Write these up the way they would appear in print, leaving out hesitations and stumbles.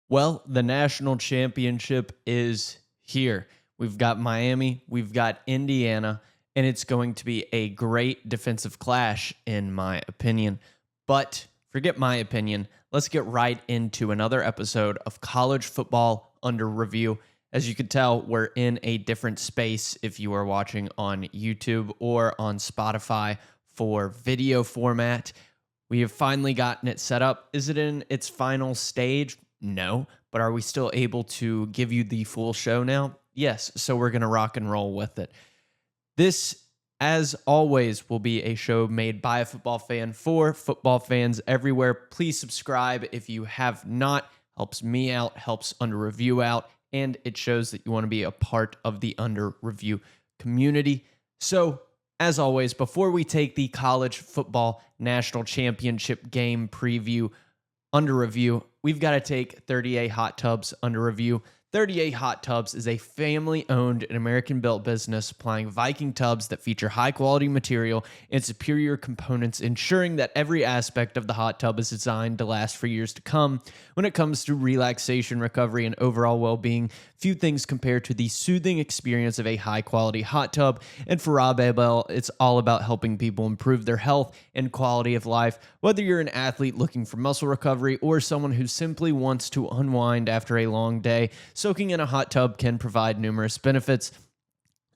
Well, the national championship is here. We've got Miami, we've got Indiana, and it's going to be a great defensive clash, in my opinion. But forget my opinion. Let's get right into another episode of College Football Under Review. As you can tell, we're in a different space if you are watching on YouTube or on Spotify for video format. We have finally gotten it set up. Is it in its final stage? No. But are we still able to give you the full show now? Yes. So we're going to rock and roll with it. This, as always, will be a show made by a football fan for football fans everywhere. Please subscribe if you have not. Helps me out, helps Under Review out, and it shows that you want to be a part of the Under Review community. So, as always, before we take the college football national championship game preview under review, we've got to take 38 Hot Tubs under review. 38 Hot Tubs is a family-owned and American-built business supplying Viking tubs that feature high-quality material and superior components, ensuring that every aspect of the hot tub is designed to last for years to come. When it comes to relaxation, recovery, and overall well-being, few things compare to the soothing experience of a high-quality hot tub. And for Rob Abel, it's all about helping people improve their health and quality of life. Whether you're an athlete looking for muscle recovery or someone who simply wants to unwind after a long day, soaking in a hot tub can provide numerous benefits.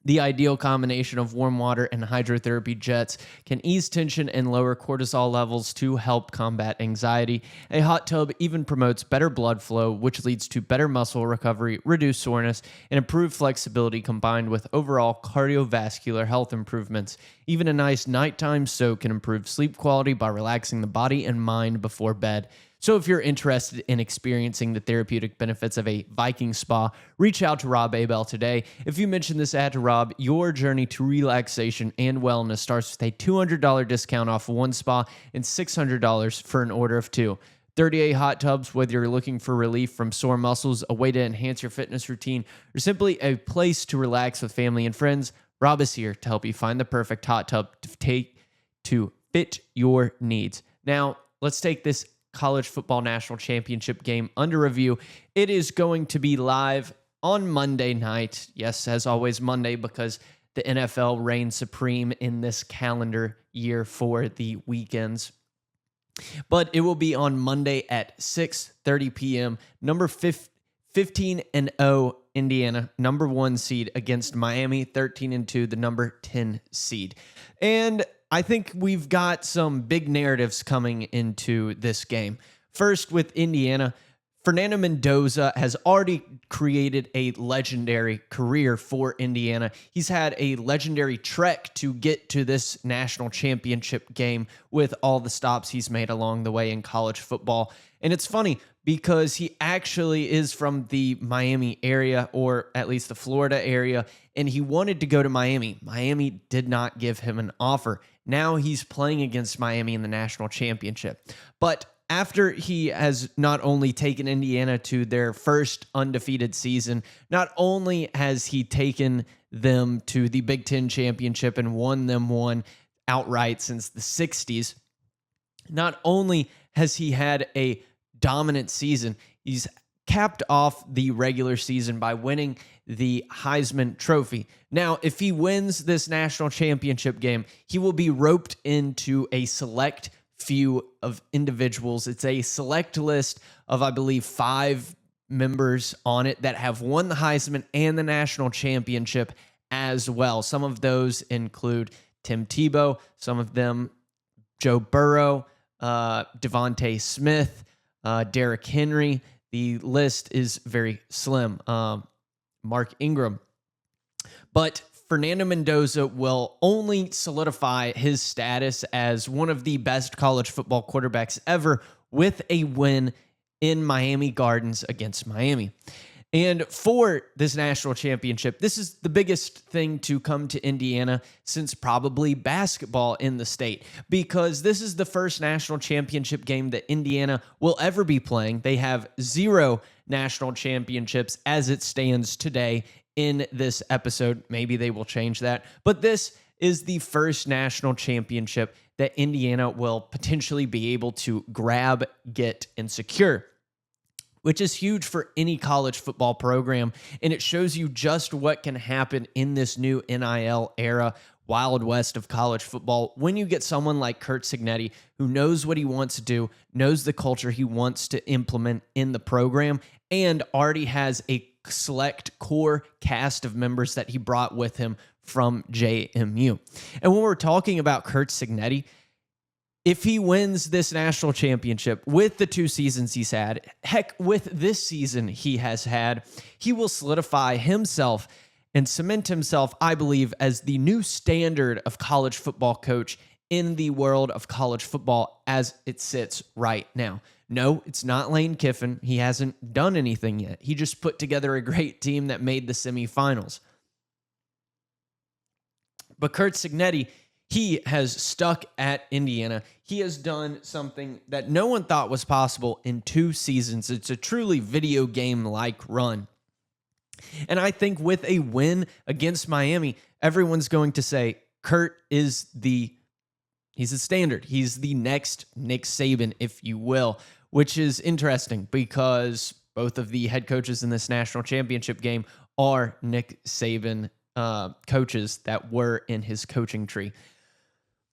The ideal combination of warm water and hydrotherapy jets can ease tension and lower cortisol levels to help combat anxiety. A hot tub even promotes better blood flow, which leads to better muscle recovery, reduced soreness, and improved flexibility combined with overall cardiovascular health improvements. Even a nice nighttime soak can improve sleep quality by relaxing the body and mind before bed. So if you're interested in experiencing the therapeutic benefits of a Viking spa, reach out to Rob Abel today. If you mention this ad to Rob, your journey to relaxation and wellness starts with a $200 discount off one spa and $600 for an order of two. 38 Hot Tubs, whether you're looking for relief from sore muscles, a way to enhance your fitness routine, or simply a place to relax with family and friends, Rob is here to help you find the perfect hot tub to fit your needs. Now, let's take this college football national championship game under review. It is going to be live on Monday night. Yes, as always, Monday, because the NFL reigns supreme in this calendar year for the weekends. But it will be on Monday at 6:30 p.m. Number 15-0 Indiana, number 1 seed against Miami, 13-2, the number 10 seed. And I think we've got some big narratives coming into this game. First, with Indiana, Fernando Mendoza has already created a legendary career for Indiana. He's had a legendary trek to get to this national championship game with all the stops he's made along the way in college football. And it's funny because he actually is from the Miami area, or at least the Florida area, and he wanted to go to Miami. Miami did not give him an offer. Now he's playing against Miami in the national championship. But after he has not only taken Indiana to their first undefeated season, not only has he taken them to the Big Ten championship and won them one outright since the 60s, not only has he had a dominant season, he's capped off the regular season by winning the Heisman Trophy. Now, if he wins this national championship game, he will be roped into a select few of individuals. It's a select list of, I believe, 5 members on it that have won the Heisman and the national championship as well. Some of those include Tim Tebow, some of them Joe Burrow, Devontae Smith, Derrick Henry. The list is very slim. Mark Ingram. But Fernando Mendoza will only solidify his status as one of the best college football quarterbacks ever with a win in Miami Gardens against Miami. And for this national championship, this is the biggest thing to come to Indiana since probably basketball in the state, because this is the first national championship game that Indiana will ever be playing. They have 0 national championships as it stands today in this episode. Maybe they will change that, but this is the first national championship that Indiana will potentially be able to grab, get, and secure. which is huge for any college football program. And it shows you just what can happen in this new NIL era, Wild West of college football, when you get someone like Curt Cignetti, who knows what he wants to do, knows the culture he wants to implement in the program, and already has a select core cast of members that he brought with him from JMU. And when we're talking about Curt Cignetti, if he wins this national championship with the 2 seasons he's had, heck, with this season he has had, he will solidify himself and cement himself, I believe, as the new standard of college football coach in the world of college football as it sits right now. No, it's not Lane Kiffin. He hasn't done anything yet. He just put together a great team that made the semifinals. But Curt Cignetti, he has stuck at Indiana. He has done something that no one thought was possible in 2 seasons. It's a truly video game-like run. And I think with a win against Miami, everyone's going to say Curt is he's a standard. He's the next Nick Saban, if you will, which is interesting because both of the head coaches in this national championship game are Nick Saban coaches that were in his coaching tree.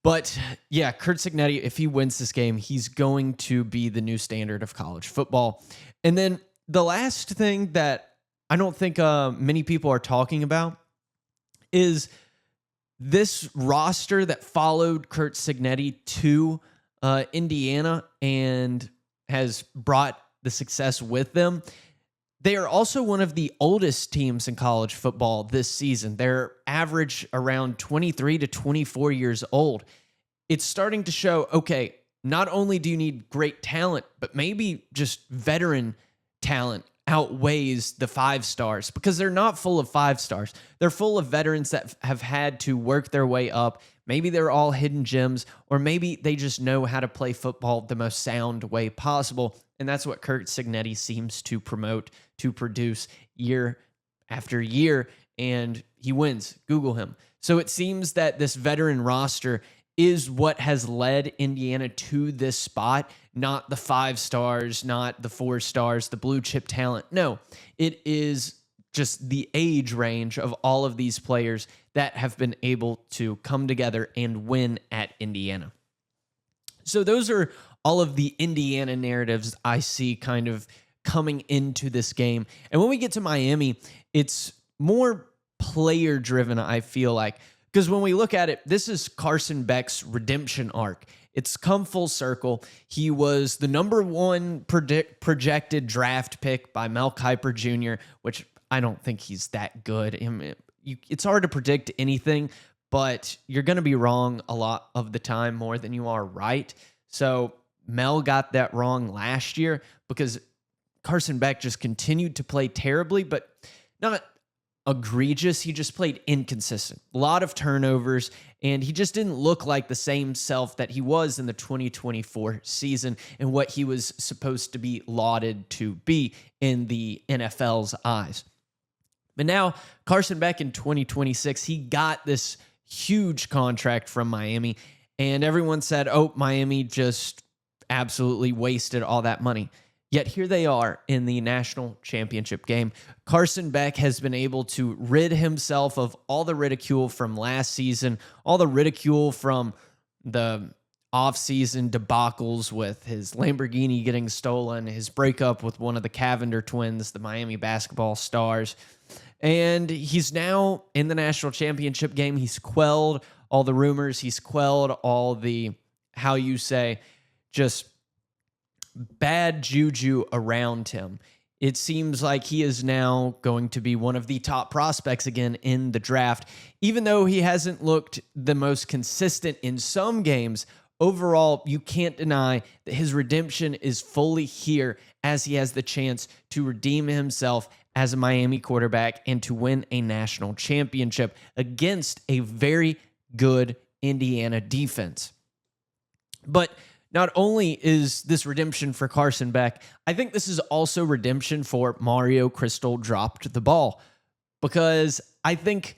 But yeah, Curt Cignetti, if he wins this game, he's going to be the new standard of college football. And then the last thing that I don't think many people are talking about is this roster that followed Curt Cignetti to Indiana and has brought the success with them. They are also one of the oldest teams in college football this season. They're average around 23 to 24 years old. It's starting to show, okay, not only do you need great talent, but maybe just veteran talent outweighs the 5 stars, because they're not full of 5 stars. They're full of veterans that have had to work their way up. Maybe they're all hidden gems, or maybe they just know how to play football the most sound way possible. And that's what Curt Cignetti seems to promote, to produce year after year, and he wins. Google him. So it seems that this veteran roster is what has led Indiana to this spot, not the 5 stars, not the 4 stars, the blue chip talent. No, it is just the age range of all of these players that have been able to come together and win at Indiana. So those are all of the Indiana narratives I see kind of coming into this game. And when we get to Miami, it's more player driven, I feel like, because when we look at it, this is Carson Beck's redemption arc. It's come full circle. He was the number 1 projected draft pick by Mel Kiper Jr., which I don't think he's that good. It's hard to predict anything, but you're going to be wrong a lot of the time, more than you are right. So Mel got that wrong last year because Carson Beck just continued to play terribly, but not egregious. He just played inconsistent. A lot of turnovers, and he just didn't look like the same self that he was in the 2024 season and what he was supposed to be lauded to be in the NFL's eyes. But now Carson Beck in 2026, he got this huge contract from Miami, and everyone said, oh, Miami just absolutely wasted all that money. Yet here they are in the national championship game. Carson Beck has been able to rid himself of all the ridicule from last season, all the ridicule from the offseason debacles with his Lamborghini getting stolen, his breakup with one of the Cavender twins, the Miami basketball stars. And he's now in the national championship game. He's quelled all the rumors. He's quelled all the, how you say, just bad juju around him. It seems like he is now going to be one of the top prospects again in the draft. Even though he hasn't looked the most consistent in some games, overall, you can't deny that his redemption is fully here, as he has the chance to redeem himself as a Miami quarterback and to win a national championship against a very good Indiana defense. But not only is this redemption for Carson Beck, I think this is also redemption for Mario Cristobal dropped the ball, because I think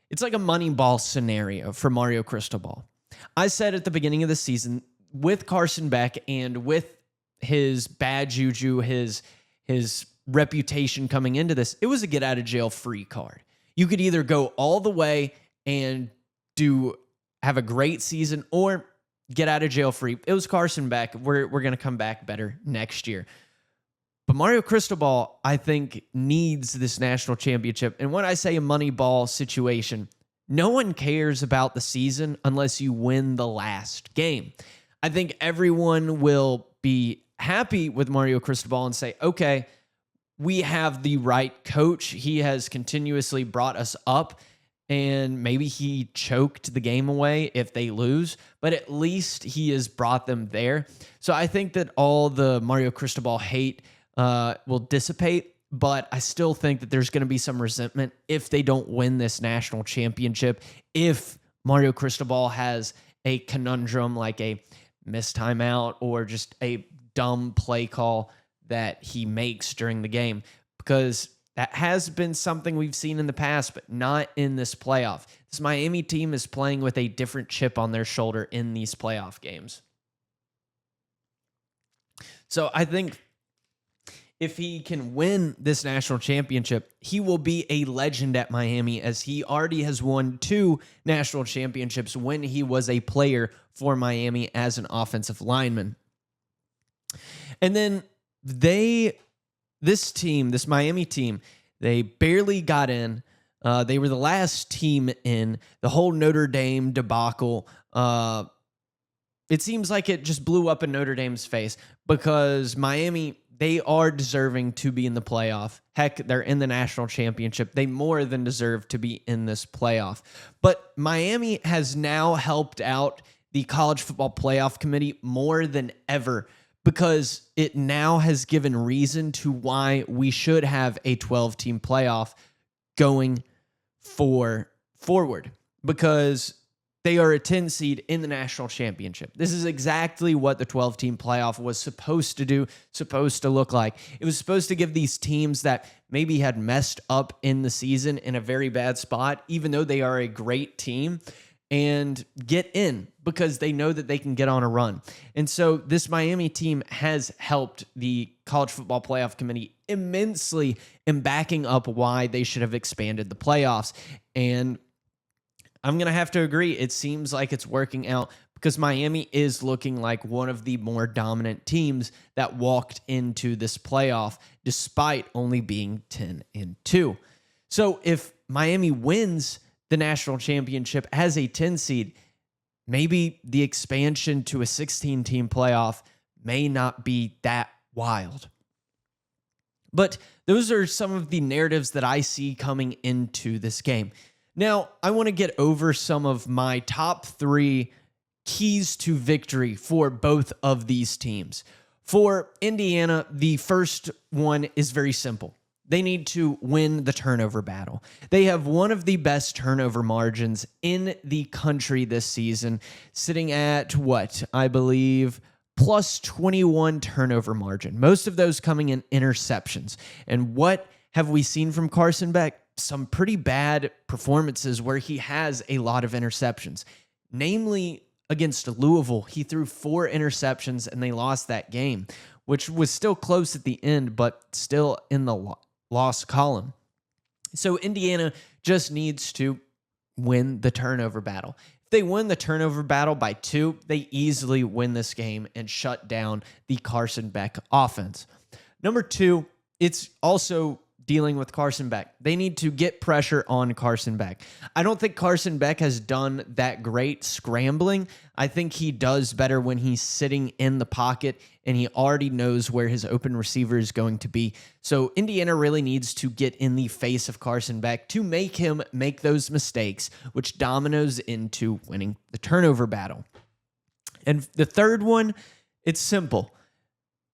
it's like a Moneyball scenario for Mario Cristobal. I said at the beginning of the season, with Carson Beck and with his bad juju, his his reputation coming into this, it was a get out of jail free card. You could either go all the way and have a great season or get out of jail free. It was Carson Beck. We're going to come back better next year. But Mario Cristobal, I think, needs this national championship. And when I say a money ball situation, no one cares about the season unless you win the last game. I think everyone will be happy with Mario Cristobal and say, okay, we have the right coach. He has continuously brought us up, and maybe he choked the game away if they lose, but at least he has brought them there. So I think that all the Mario Cristobal hate will dissipate, but I still think that there's going to be some resentment if they don't win this national championship. If Mario Cristobal has a conundrum like a missed timeout or just a dumb play call that he makes during the game, because that has been something we've seen in the past, but not in this playoff. This Miami team is playing with a different chip on their shoulder in these playoff games. So I think if he can win this national championship, he will be a legend at Miami, as he already has won 2 national championships when he was a player for Miami as an offensive lineman. And then this Miami team, they barely got in. They were the last team in. The whole Notre Dame debacle, it seems like it just blew up in Notre Dame's face, because Miami, they are deserving to be in the playoff. Heck, they're in the national championship. They more than deserve to be in this playoff. But Miami has now helped out the College Football Playoff Committee more than ever, because it now has given reason to why we should have a 12-team playoff going forward, because they are a 10 seed in the national championship. This is exactly what the 12-team playoff was supposed to do, supposed to look like. It was supposed to give these teams that maybe had messed up in the season in a very bad spot, even though they are a great team, and get in because they know that they can get on a run. And so this Miami team has helped the College Football Playoff Committee immensely in backing up why they should have expanded the playoffs. And I'm going to have to agree. It seems like it's working out, because Miami is looking like one of the more dominant teams that walked into this playoff despite only being 10-2. So if Miami wins the national championship as a 10 seed, maybe the expansion to a 16-team playoff may not be that wild. But those are some of the narratives that I see coming into this game. Now, I want to get over some of my top 3 keys to victory for both of these teams. For Indiana, the first one is very simple. They need to win the turnover battle. They have one of the best turnover margins in the country this season, sitting at I believe, plus 21 turnover margin. Most of those coming in interceptions. And what have we seen from Carson Beck? Some pretty bad performances where he has a lot of interceptions. Namely, against Louisville, he threw 4 interceptions and they lost that game, which was still close at the end, but still in the loss column. So Indiana just needs to win the turnover battle. If they win the turnover battle by 2, they easily win this game and shut down the Carson Beck offense. Number 2, it's also dealing with Carson Beck. They need to get pressure on Carson Beck. I don't think Carson Beck has done that great scrambling. I think he does better when he's sitting in the pocket and he already knows where his open receiver is going to be. So Indiana really needs to get in the face of Carson Beck to make him make those mistakes, which dominoes into winning the turnover battle. And the third one, it's simple.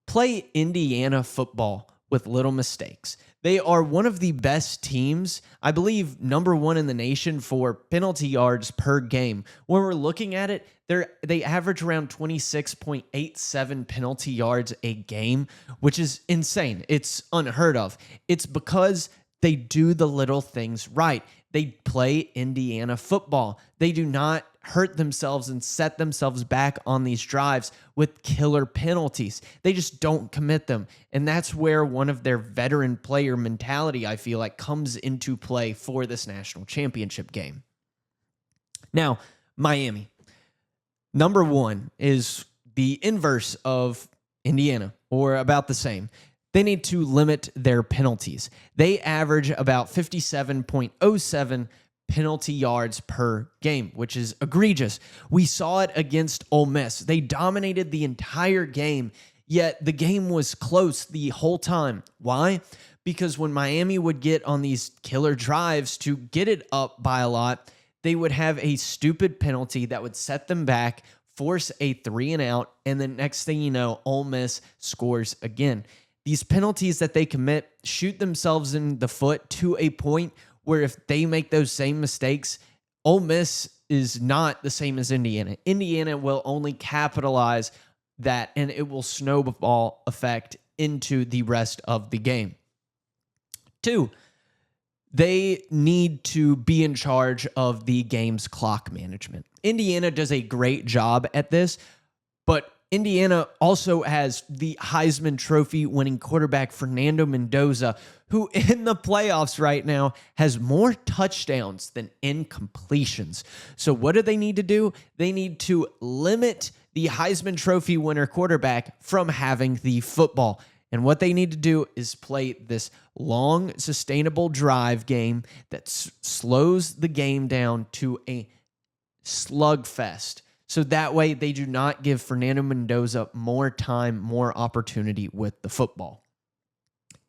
Play Indiana football with little mistakes. They are one of the best teams, I believe number 1 in the nation for penalty yards per game. When we're looking at it, they average around 26.87 penalty yards a game, which is insane. It's unheard of. It's because they do the little things right. They play Indiana football. They do not hurt themselves and set themselves back on these drives with killer penalties. They just don't commit them. And that's where one of their veteran player mentality, I feel like, comes into play for this national championship game. Now, Miami. Number one is the inverse of Indiana, or about the same. They need to limit their penalties. They average about 57.07 penalty yards per game, which is egregious. We saw it against Ole Miss. They dominated the entire game, yet the game was close the whole time. Why? Because when Miami would get on these killer drives to get it up by a lot, they would have a stupid penalty that would set them back, force a 3-and-out, and then next thing you know, Ole Miss scores again. These penalties that they commit shoot themselves in the foot to a point where if they make those same mistakes, Ole Miss is not the same as Indiana. Indiana will only capitalize that, and it will snowball effect into the rest of the game. 2, they need to be in charge of the game's clock management. Indiana does a great job at this, but Indiana also has the Heisman Trophy winning quarterback Fernando Mendoza, who in the playoffs right now has more touchdowns than incompletions. So what do they need to do? They need to limit the Heisman Trophy winner quarterback from having the football. And what they need to do is play this long, sustainable drive game that slows the game down to a slugfest. So that way they do not give Fernando Mendoza more time, more opportunity with the football.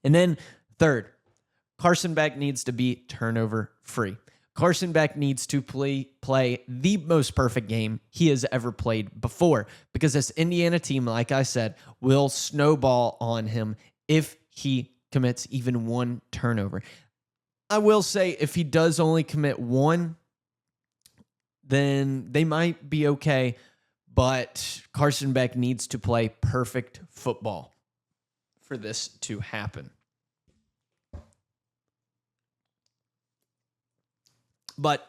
And then 3rd, Carson Beck needs to be turnover free. Carson Beck needs to play the most perfect game he has ever played before, because this Indiana team, like I said, will snowball on him if he commits even one turnover. I will say if he does only commit one, then they might be okay, but Carson Beck needs to play perfect football for this to happen. But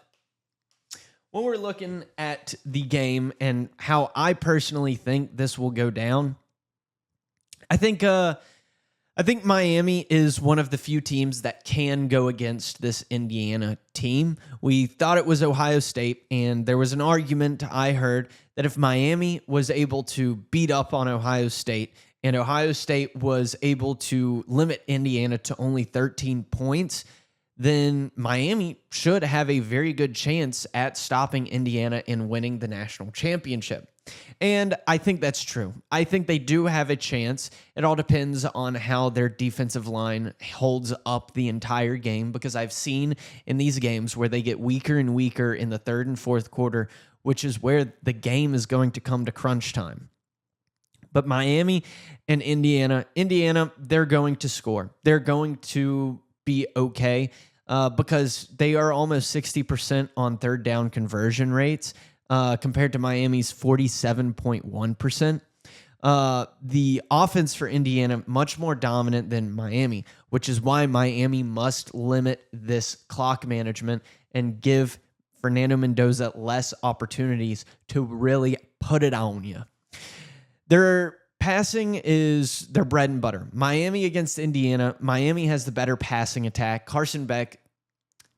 when we're looking at the game and how I personally think this will go down, I think Miami is one of the few teams that can go against this Indiana team. We thought it was Ohio State, and there was an argument I heard that if Miami was able to beat up on Ohio State and Ohio State was able to limit Indiana to only 13 points, then Miami should have a very good chance at stopping Indiana and winning the national championship. And I think that's true. I think they do have a chance. It all depends on how their defensive line holds up the entire game, because I've seen in these games where they get weaker and weaker in the 3rd and 4th quarter, which is where the game is going to come to crunch time. But Miami and Indiana, they're going to score. They're going to be okay because they are almost 60% on 3rd down conversion rates compared to Miami's 47.1%. The offense for Indiana, much more dominant than Miami, which is why Miami must limit this clock management and give Fernando Mendoza less opportunities to really put it on you. Their passing is their bread and butter. Miami against Indiana, Miami has the better passing attack. Carson Beck,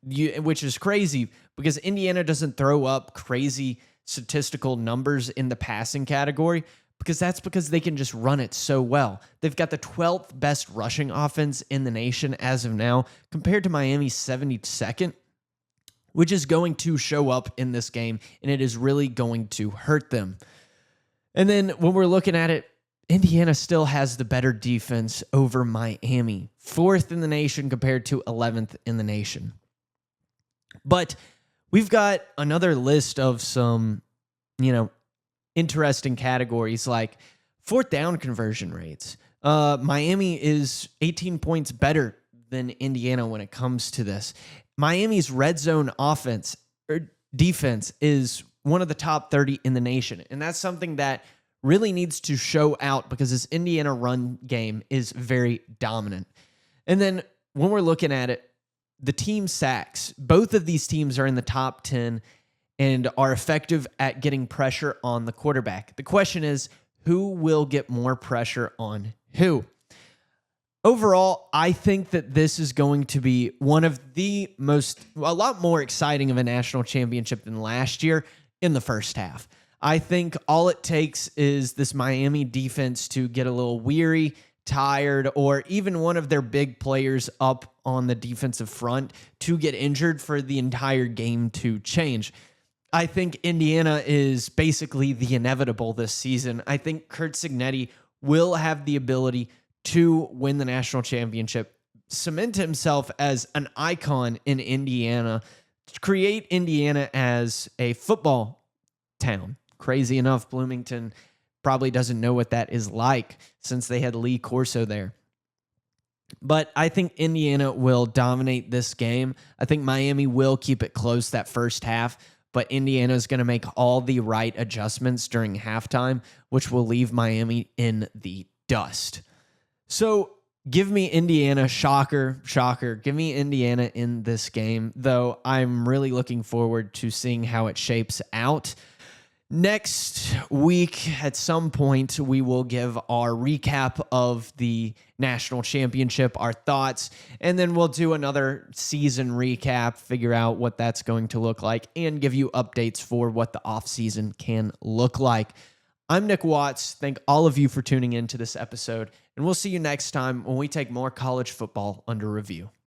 which is crazy because Indiana doesn't throw up crazy statistical numbers in the passing category, because they can just run it so well. They've got the 12th best rushing offense in the nation as of now, compared to Miami's 72nd, which is going to show up in this game, and it is really going to hurt them. And then when we're looking at it, Indiana still has the better defense over Miami, 4th in the nation compared to 11th in the nation. But we've got another list of some, interesting categories like 4th down conversion rates. Miami is 18 points better than Indiana when it comes to this. Miami's red zone defense is one of the top 30 in the nation. And that's something that really needs to show out because this Indiana run game is very dominant. And then when we're looking at it, the team sacks, both of these teams are in the top 10 and are effective at getting pressure on the quarterback. The question is, who will get more pressure on who? Overall, I think that this is going to be one of a lot more exciting of a national championship than last year in the first half. I think all it takes is this Miami defense to get a little weary, tired, or even one of their big players up on the defensive front to get injured for the entire game to change. I think Indiana is basically the inevitable this season. I think Curt Cignetti will have the ability to win the national championship, cement himself as an icon in Indiana, create Indiana as a football town. Crazy enough, Bloomington probably doesn't know what that is like since they had Lee Corso there. But I think Indiana will dominate this game. I think Miami will keep it close that first half, but Indiana is going to make all the right adjustments during halftime, which will leave Miami in the dust. So give me Indiana, shocker. Give me Indiana in this game, though I'm really looking forward to seeing how it shapes out. Next week, at some point, we will give our recap of the national championship, our thoughts, and then we'll do another season recap, figure out what that's going to look like, and give you updates for what the offseason can look like. I'm Nick Watts. Thank all of you for tuning in to this episode, and we'll see you next time when we take more college football under review.